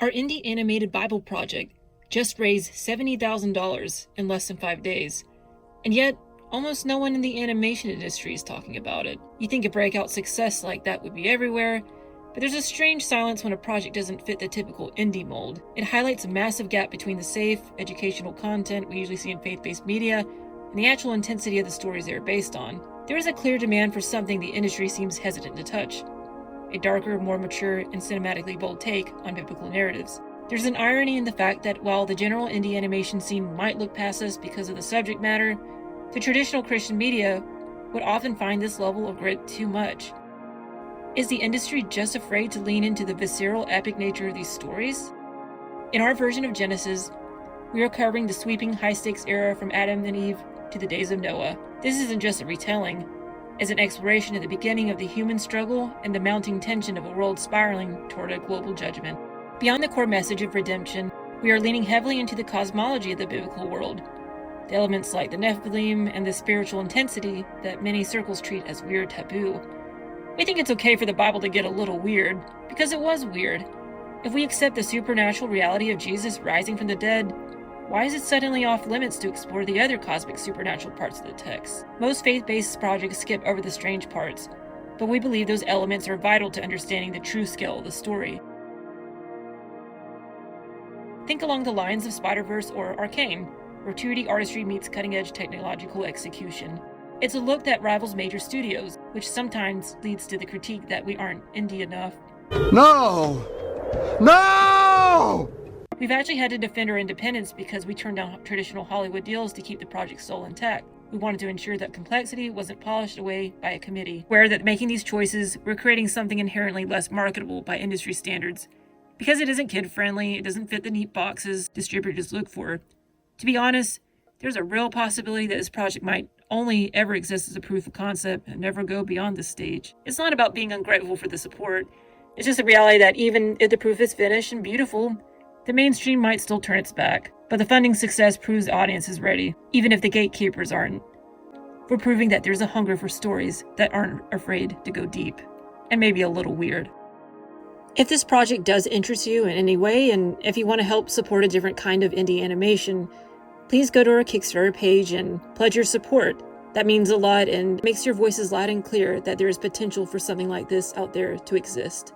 Our indie animated Bible project just raised $70,000 in less than 5 days, and yet almost no one in the animation industry is talking about it. You think a breakout success like that would be everywhere, but there's a strange silence when a project doesn't fit the typical indie mold. It highlights a massive gap between the safe, educational content we usually see in faith-based media and the actual intensity of the stories they are based on. There is a clear demand for something the industry seems hesitant to touch: a darker, more mature, and cinematically bold take on biblical narratives. There's an irony in the fact that while the general indie animation scene might look past us because of the subject matter, the traditional Christian media would often find this level of grit too much. Is the industry just afraid to lean into the visceral, epic nature of these stories? In our version of Genesis, we are covering the sweeping high-stakes era from Adam and Eve to the days of Noah. This isn't just a retelling, as an exploration of the beginning of the human struggle and the mounting tension of a world spiraling toward a global judgment. Beyond the core message of redemption, we are leaning heavily into the cosmology of the biblical world, the elements like the Nephilim and the spiritual intensity that many circles treat as weird taboo. We think it's okay for the Bible to get a little weird, because it was weird. If we accept the supernatural reality of Jesus rising from the dead, why is it suddenly off limits to explore the other cosmic supernatural parts of the text? Most faith-based projects skip over the strange parts, but we believe those elements are vital to understanding the true scale of the story. Think along the lines of Spider-Verse or Arcane, where 2D artistry meets cutting-edge technological execution. It's a look that rivals major studios, which sometimes leads to the critique that we aren't indie enough. No! No! We've actually had to defend our independence because we turned down traditional Hollywood deals to keep the project's soul intact. We wanted to ensure that complexity wasn't polished away by a committee, where that making these choices, we're creating something inherently less marketable by industry standards. Because it isn't kid-friendly, it doesn't fit the neat boxes distributors look for. To be honest, there's a real possibility that this project might only ever exist as a proof of concept and never go beyond this stage. It's not about being ungrateful for the support. It's just a reality that even if the proof is finished and beautiful, the mainstream might still turn its back. But the funding success proves the audience is ready, even if the gatekeepers aren't. We're proving that there's a hunger for stories that aren't afraid to go deep, and maybe a little weird. If this project does interest you in any way, and if you want to help support a different kind of indie animation, please go to our Kickstarter page and pledge your support. That means a lot and makes your voices loud and clear that there is potential for something like this out there to exist.